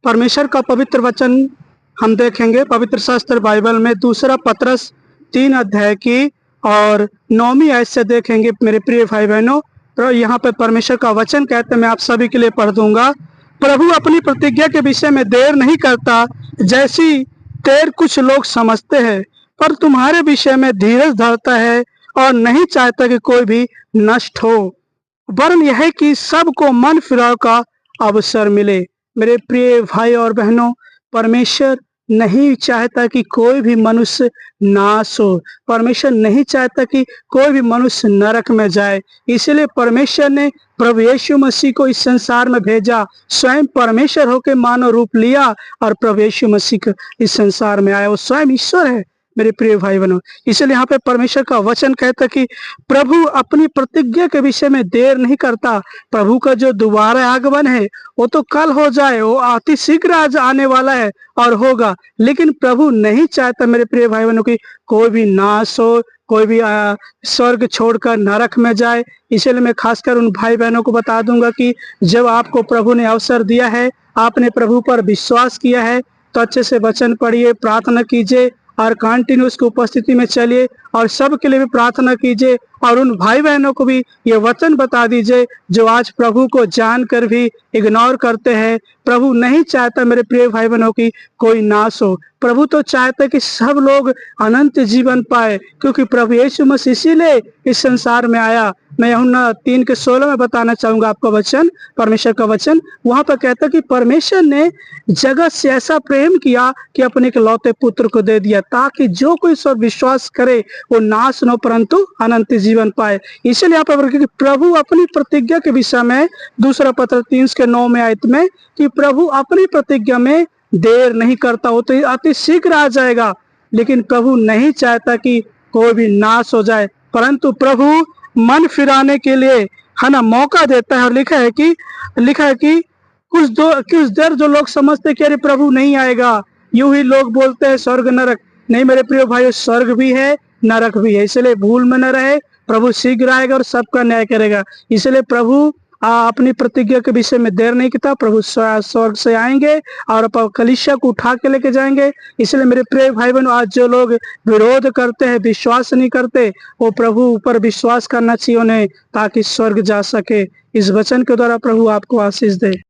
परमेश्वर का पवित्र वचन हम देखेंगे पवित्र शास्त्र बाइबल में दूसरा पतरस 3 अध्याय की और 9वीं आयत से देखेंगे मेरे प्रिय भाई बहनों। तो यहाँ पे परमेश्वर का वचन कहते हैं, मैं आप सभी के लिए पढ़ दूंगा। प्रभु अपनी प्रतिज्ञा के विषय में देर नहीं करता जैसी देर कुछ लोग समझते हैं, पर तुम्हारे विषय में धीरज धरता है और नहीं चाहता कि कोई भी नष्ट हो, वरन यह है कि सबको मन फिराव का अवसर मिले। मेरे प्रिय भाई और बहनों, परमेश्वर नहीं चाहता कि कोई भी मनुष्य नाश हो। परमेश्वर नहीं चाहता कि कोई भी मनुष्य नरक में जाए। इसलिए परमेश्वर ने प्रभु यीशु मसीह को इस संसार में भेजा। स्वयं परमेश्वर होकर मानव रूप लिया और प्रभु यीशु मसीह इस संसार में आया। वो स्वयं ईश्वर है मेरे प्रिय भाई बहनों। इसलिए यहाँ पे परमेश्वर का वचन कहता है कि प्रभु अपनी प्रतिज्ञा के विषय में देर नहीं करता। प्रभु का जो दोबारा आगमन है वो तो कल हो जाए, वो अति शीघ्र आज आने वाला है और होगा, लेकिन प्रभु नहीं चाहता मेरे प्रिय भाई बहनों की कोई भी नाश हो, कोई भी स्वर्ग छोड़कर नरक में जाए। इसलिए मैं खासकर उन भाई बहनों को बता दूंगा कि जब आपको प्रभु ने अवसर दिया है, आपने प्रभु पर विश्वास किया है, तो अच्छे से वचन पढ़िए, प्रार्थना कीजिए और कंटिन्यू उसकी उपस्थिति में चलिए और सबके लिए भी प्रार्थना कीजिए। और उन भाई बहनों को भी ये वचन बता दीजिए जो आज प्रभु को जानकर भी इग्नोर करते हैं। प्रभु नहीं चाहता मेरे प्रिय भाई बहनों की कोई नाश हो। प्रभु तो चाहता है कि सब लोग अनंत जीवन पाए, क्योंकि प्रभु यीशु मसीह इसीलिए इस संसार में आया। मैं यूहन्ना 3:16 में बताना चाहूंगा आपका वचन, परमेश्वर का वचन। वहां पर कहता है कि परमेश्वर ने जगत से ऐसा प्रेम किया कि अपने इकलौते पुत्र को दे दिया, ताकि जो कोई इस पर विश्वास करे वो नाश न परंतु अनंत जीवन पाए। इसलिए यहाँ पर प्रभु अपनी प्रतिज्ञा के विषय में दूसरा पत्र 3:9 में आयत में कि प्रभु अपनी प्रतिज्ञा में देर नहीं करता। वो तो अति शीघ्र आ जाएगा, लेकिन प्रभु नहीं चाहता कि कोई भी नाश हो जाए, परंतु प्रभु मन फिराने के लिए है ना मौका देता है। और लिखा है कि कुछ देर जो लोग समझते कि अरे प्रभु नहीं आएगा, यूं ही लोग बोलते हैं स्वर्ग नरक। नहीं मेरे प्रिय भाइयों, स्वर्ग भी है, नरक भी है। इसलिए भूल में न रहे, प्रभु शीघ्र आएगा और सबका न्याय करेगा। इसलिए प्रभु अपनी प्रतिज्ञा के विषय में देर नहीं करता। प्रभु स्वर्ग से आएंगे और कलीसिया को उठा के लेके जाएंगे। इसलिए मेरे प्रिय भाई बहनों, आज जो लोग विरोध करते हैं, विश्वास नहीं करते, वो प्रभु ऊपर विश्वास करना चाहिए उन्हें, ताकि स्वर्ग जा सके। इस वचन के द्वारा प्रभु आपको आशीष दे।